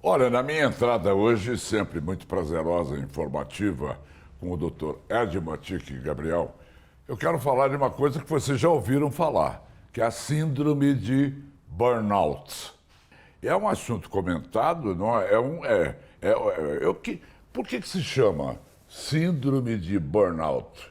Olha, na minha entrada hoje, sempre muito prazerosa e informativa, com o Dr. Ed Matic Gabriel, eu quero falar de uma coisa que vocês já ouviram falar, que é a síndrome de burnout. É um assunto comentado, não é? Por que se chama síndrome de burnout?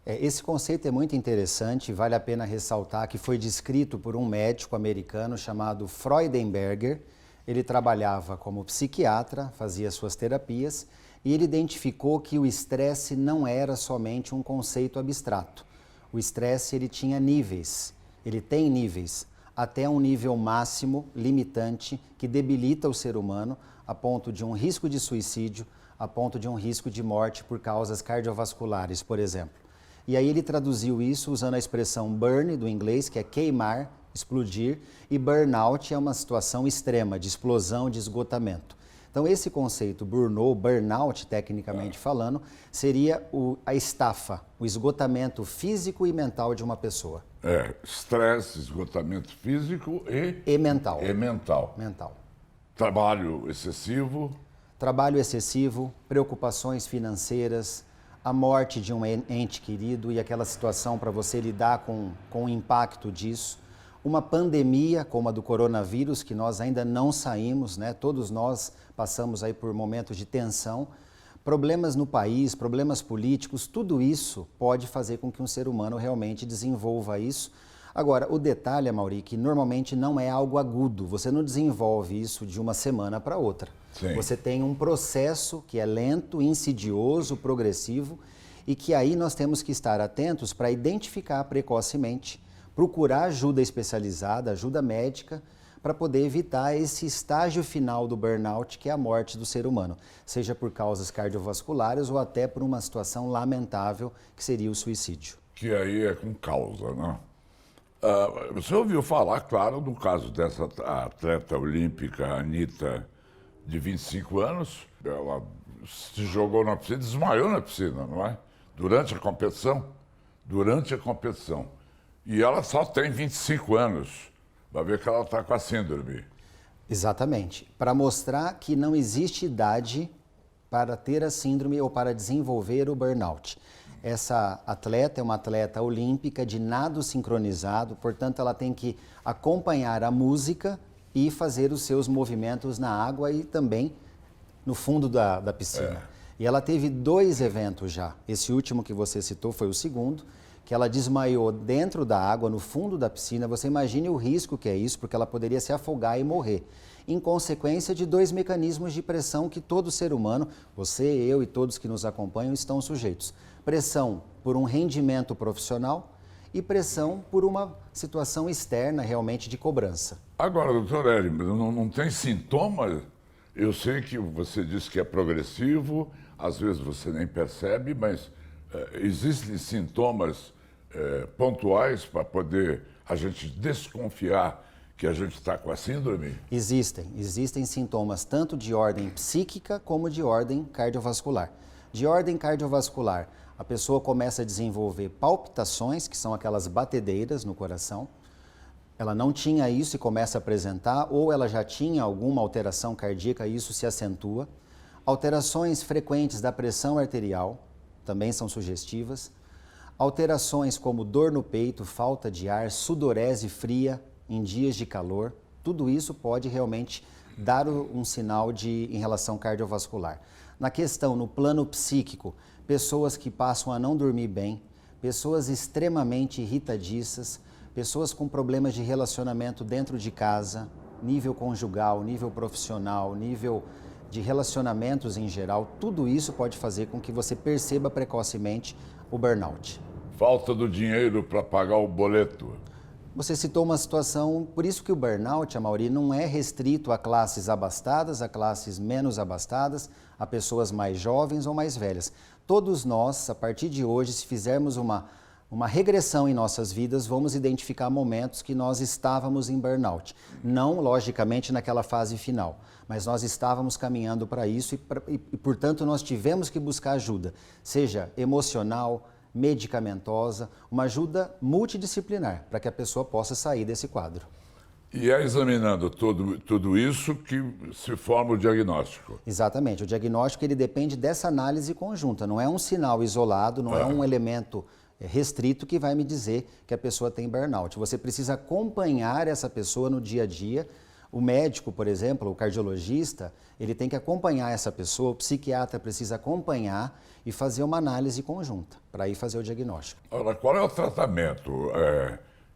Esse conceito é muito interessante, vale a pena ressaltar que foi descrito por um médico americano chamado Freudenberger. Ele trabalhava como psiquiatra, fazia suas terapias e ele identificou que o estresse não era somente um conceito abstrato. O estresse ele tinha níveis, ele tem níveis, até um nível máximo, limitante, que debilita o ser humano a ponto de um risco de suicídio, a ponto de um risco de morte por causas cardiovasculares, por exemplo. E aí ele traduziu isso usando a expressão burn, do inglês, que é queimar, explodir, e burnout é uma situação extrema, de explosão, de esgotamento. Então esse conceito burnout, tecnicamente falando, seria a estafa, o esgotamento físico e mental de uma pessoa. Estresse, esgotamento físico E mental. E mental. Mental. Trabalho excessivo. Trabalho excessivo, preocupações financeiras, a morte de um ente querido e aquela situação para você lidar com o impacto disso. Uma pandemia como a do coronavírus, que nós ainda não saímos, né? Todos nós passamos aí por momentos de tensão. Problemas no país, problemas políticos, tudo isso pode fazer com que um ser humano realmente desenvolva isso. Agora, o detalhe, Amaury, que normalmente não é algo agudo, você não desenvolve isso de uma semana para outra. Sim. Você tem um processo que é lento, insidioso, progressivo e que aí nós temos que estar atentos para identificar precocemente, procurar ajuda especializada, ajuda médica, para poder evitar esse estágio final do burnout, que é a morte do ser humano, seja por causas cardiovasculares ou até por uma situação lamentável, que seria o suicídio. Que aí é com causa, né? Você ouviu falar, claro, do caso dessa atleta olímpica, Anitta, de 25 anos. Ela se jogou na piscina, desmaiou na piscina, não é? Durante a competição. Durante a competição. E ela só tem 25 anos. Vai ver que ela está com a síndrome. Exatamente. Para mostrar que não existe idade para ter a síndrome ou para desenvolver o burnout. Essa atleta é uma atleta olímpica de nado sincronizado, portanto ela tem que acompanhar a música e fazer os seus movimentos na água e também no fundo da piscina. E ela teve 2 eventos já. Esse último que você citou foi o segundo, que ela desmaiou dentro da água, no fundo da piscina. Você imagine o risco que é isso, porque ela poderia se afogar e morrer. Em consequência de 2 mecanismos de pressão que todo ser humano, você, eu e todos que nos acompanham, estão sujeitos. Pressão por um rendimento profissional e pressão por uma situação externa realmente de cobrança. Agora, doutor Hélio, não tem sintomas? Eu sei que você disse que é progressivo, às vezes você nem percebe, mas existem sintomas pontuais para poder a gente desconfiar que a gente está com a síndrome? Existem sintomas tanto de ordem psíquica como de ordem cardiovascular. De ordem cardiovascular, a pessoa começa a desenvolver palpitações, que são aquelas batedeiras no coração. Ela não tinha isso e começa a apresentar, ou ela já tinha alguma alteração cardíaca e isso se acentua. Alterações frequentes da pressão arterial também são sugestivas. Alterações como dor no peito, falta de ar, sudorese fria em dias de calor, tudo isso pode realmente dar um sinal em relação cardiovascular. Na questão, no plano psíquico, pessoas que passam a não dormir bem, pessoas extremamente irritadiças, pessoas com problemas de relacionamento dentro de casa, nível conjugal, nível profissional, nível de relacionamentos em geral, tudo isso pode fazer com que você perceba precocemente o burnout. Falta do dinheiro para pagar o boleto. Você citou uma situação, por isso que o burnout, Amaury, não é restrito a classes abastadas, a classes menos abastadas, a pessoas mais jovens ou mais velhas. Todos nós, a partir de hoje, se fizermos uma regressão em nossas vidas, vamos identificar momentos que nós estávamos em burnout. Não, logicamente, naquela fase final, mas nós estávamos caminhando para isso e, portanto, nós tivemos que buscar ajuda, seja emocional, medicamentosa, uma ajuda multidisciplinar para que a pessoa possa sair desse quadro. E é examinando tudo isso que se forma o diagnóstico. Exatamente. O diagnóstico ele depende dessa análise conjunta. Não é um sinal isolado, não é um elemento restrito que vai me dizer que a pessoa tem burnout. Você precisa acompanhar essa pessoa no dia a dia. O médico, por exemplo, o cardiologista, ele tem que acompanhar essa pessoa, o psiquiatra precisa acompanhar e fazer uma análise conjunta para ir fazer o diagnóstico. Ora, qual é o tratamento?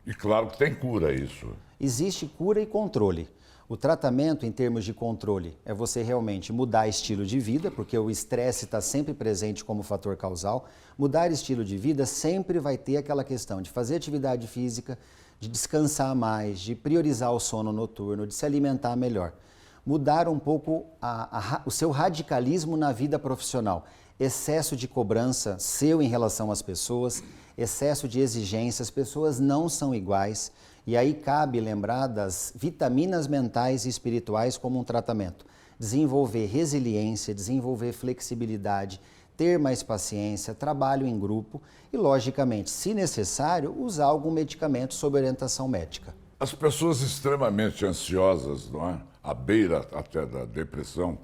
E claro que tem cura isso. Existe cura e controle. O tratamento, em termos de controle, é você realmente mudar estilo de vida, porque o estresse está sempre presente como fator causal. Mudar estilo de vida sempre vai ter aquela questão de fazer atividade física, de descansar mais, de priorizar o sono noturno, de se alimentar melhor. Mudar um pouco o seu radicalismo na vida profissional. Excesso de cobrança seu em relação às pessoas, excesso de exigência, as pessoas não são iguais. E aí cabe lembrar das vitaminas mentais e espirituais como um tratamento. Desenvolver resiliência, desenvolver flexibilidade, ter mais paciência, trabalho em grupo e, logicamente, se necessário, usar algum medicamento sob orientação médica. As pessoas extremamente ansiosas, não é? À beira até da depressão,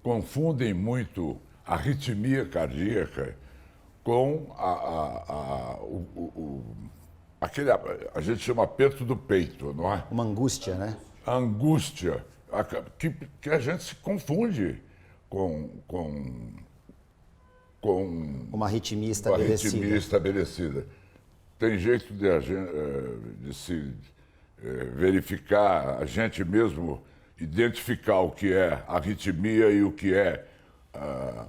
confundem muito a arritmia cardíaca com aquele, a gente chama aperto do peito, não é? Uma angústia, né? A angústia, que a gente se confunde com uma arritmia uma estabelecida. arritmia estabelecida. Tem jeito de se verificar, a gente mesmo identificar o que é arritmia e o que é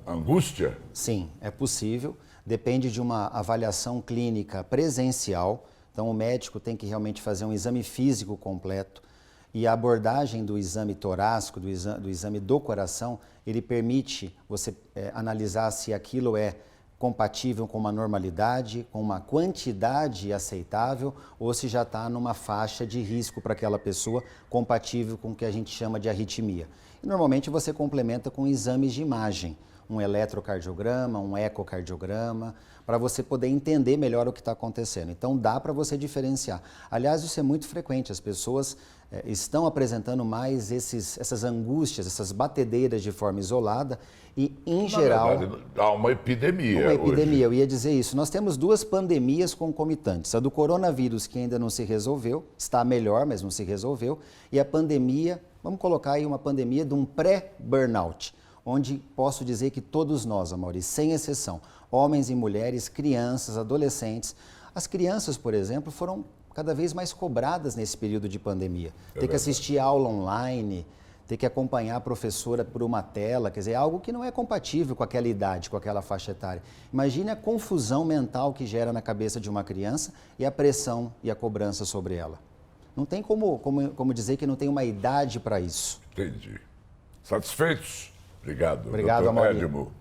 angústia? Sim, é possível. Depende de uma avaliação clínica presencial. Então, o médico tem que realmente fazer um exame físico completo. E a abordagem do exame torácico, do exame do coração, ele permite você analisar se aquilo é compatível com uma normalidade, com uma quantidade aceitável, ou se já está numa faixa de risco para aquela pessoa, compatível com o que a gente chama de arritmia. E normalmente você complementa com exames de imagem, um eletrocardiograma, um ecocardiograma, para você poder entender melhor o que está acontecendo. Então dá para você diferenciar. Aliás, isso é muito frequente, as pessoas estão apresentando mais essas angústias, essas batedeiras de forma isolada e, em geral... verdade, há uma epidemia Uma epidemia, hoje. eu ia dizer isso. Nós temos duas pandemias concomitantes. A do coronavírus, que ainda não se resolveu, está melhor, mas não se resolveu. E a pandemia, vamos colocar aí uma pandemia de um pré-burnout, onde posso dizer que todos nós, Amaury, sem exceção, homens e mulheres, crianças, adolescentes, as crianças, por exemplo, foram cada vez mais cobradas nesse período de pandemia. Ter que assistir aula online, ter que acompanhar a professora por uma tela, quer dizer, algo que não é compatível com aquela idade, com aquela faixa etária. Imagine a confusão mental que gera na cabeça de uma criança e a pressão e a cobrança sobre ela. Não tem como dizer que não tem uma idade para isso. Entendi. Satisfeitos? Obrigado. Obrigado, Dr. Amaury. Edmo.